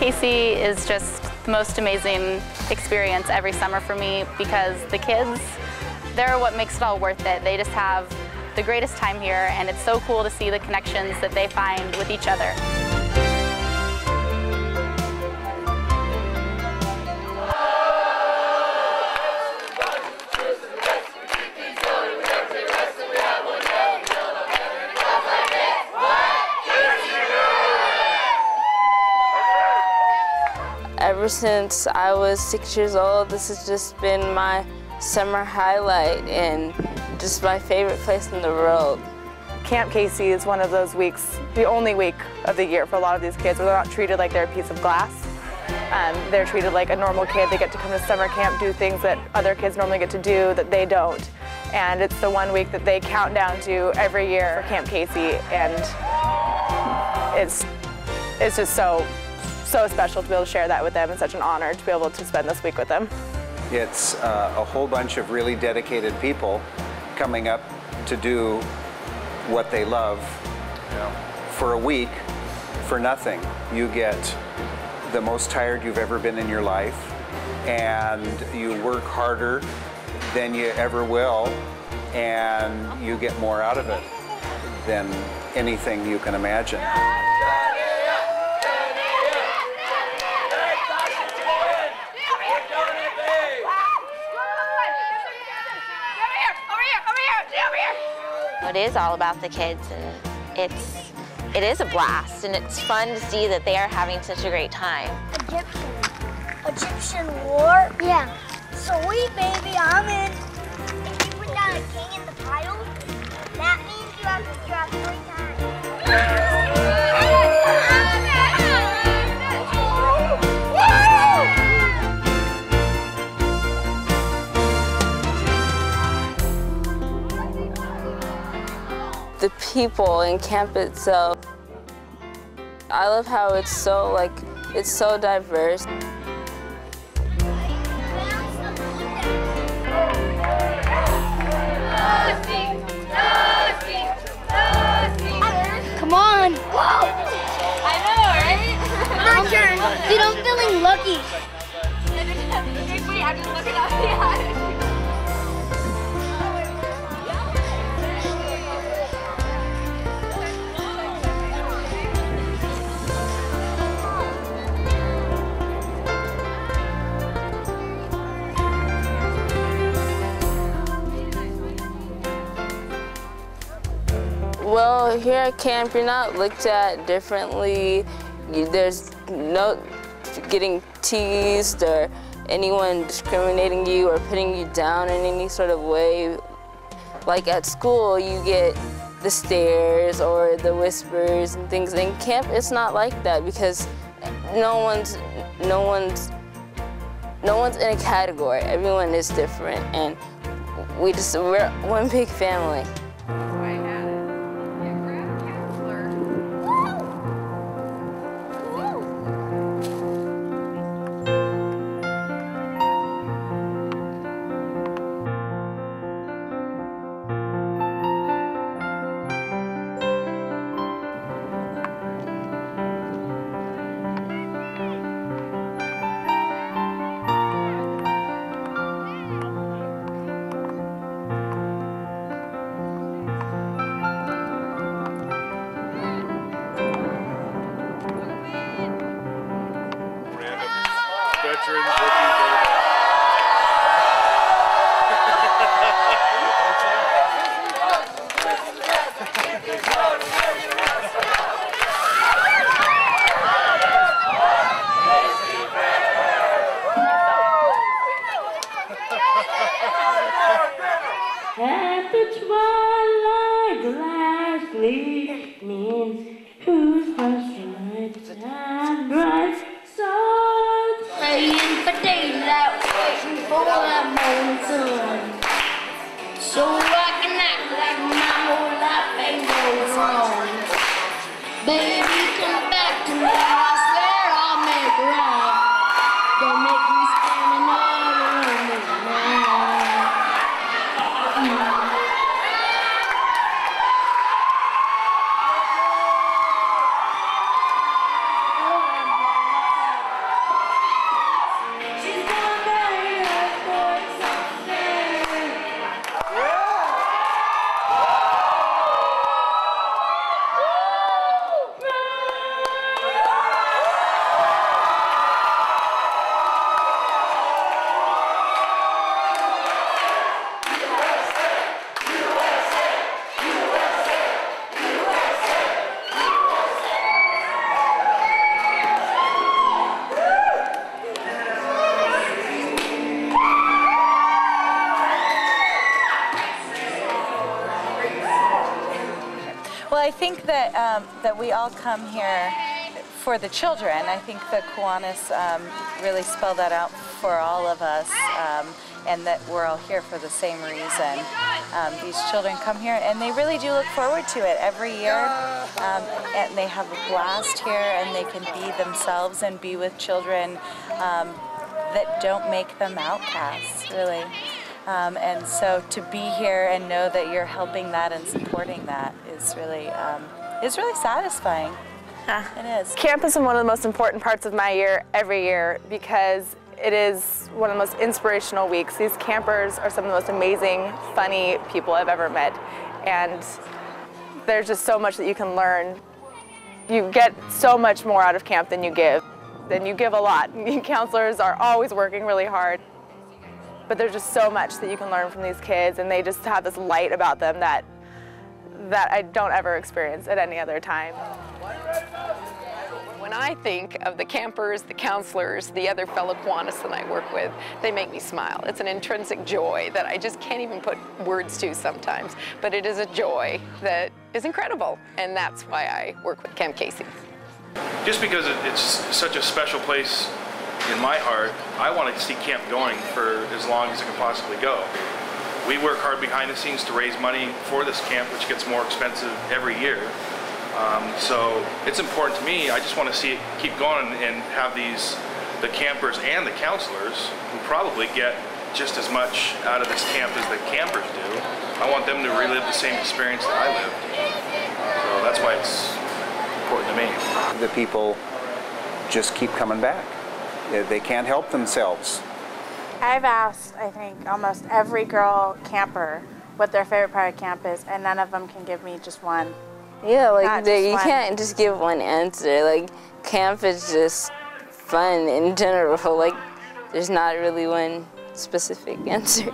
Casey is just the most amazing experience every summer for me because the kids, they're what makes it all worth it. They just have the greatest time here, and it's so cool to see the connections that they find with each other. Ever since I was 6 years old, this has just been my summer highlight and just my favorite place in the world. Camp Casey is one of those weeks, the only week of the year for a lot of these kids where they're not treated like they're a piece of glass. They're treated like a normal kid. They get to come to summer camp, do things that other kids normally get to do that they don't. And it's the one week that they count down to every year for Camp Casey, and it's just so special to be able to share that with them, and such an honor to be able to spend this week with them. It's a whole bunch of really dedicated people coming up to do what they love for a week for nothing. You get the most tired you've ever been in your life, and you work harder than you ever will, and you get more out of it than anything you can imagine. It is all about the kids, and it is a blast, and it's fun to see that they are having such a great time. Egyptian war? Yeah. Sweet baby, I'm in. If you put down a king in the title, that means you have to drop 3 times. The people in camp itself, I love how it's so diverse. Come on! Whoa! I know, right? My turn. Dude, I'm feeling lucky. I'm just looking up the eye. Well, here at camp, you're not looked at differently. There's no getting teased or anyone discriminating you or putting you down in any sort of way. Like at school, you get the stares or the whispers and things. In camp, it's not like that because no one's in a category. Everyone is different, and we're one big family. At the twilight glass gleamings, whose first light and bright stars, praying for daylight, waiting for that morning sun, so I can act like my whole life ain't going wrong. Baby, come back to me, I swear I'll make it right. Don't make me stand another night. think that that we all come here for the children. I think the Kiwanis really spell that out for all of us, and that we're all here for the same reason. These children come here and they really do look forward to it every year, and they have a blast here, and they can be themselves and be with children that don't make them outcasts, really. And so to be here and know that you're helping that and supporting that is really satisfying. It is. Camp is one of the most important parts of my year every year because it is one of the most inspirational weeks. These campers are some of the most amazing, funny people I've ever met, and there's just so much that you can learn. You get so much more out of camp than you give. Then you give a lot. Counselors are always working really hard, but there's just so much that you can learn from these kids, and they just have this light about them that I don't ever experience at any other time. When I think of the campers, the counselors, the other fellow Kiwanis that I work with, they make me smile. It's an intrinsic joy that I just can't even put words to sometimes, but it is a joy that is incredible, and that's why I work with Camp Casey. Just because it's such a special place in my heart, I want to see camp going for as long as it can possibly go. We work hard behind the scenes to raise money for this camp, which gets more expensive every year. So it's important to me. I just want to see it keep going and have the campers and the counselors, who probably get just as much out of this camp as the campers do. I want them to relive the same experience that I lived. So that's why it's important to me. The people just keep coming back. They can't help themselves. I've asked, I think, almost every girl camper what their favorite part of camp is, and none of them can give me just one. Yeah, like you can't just give one answer. Like, camp is just fun in general. Like, there's not really one specific answer.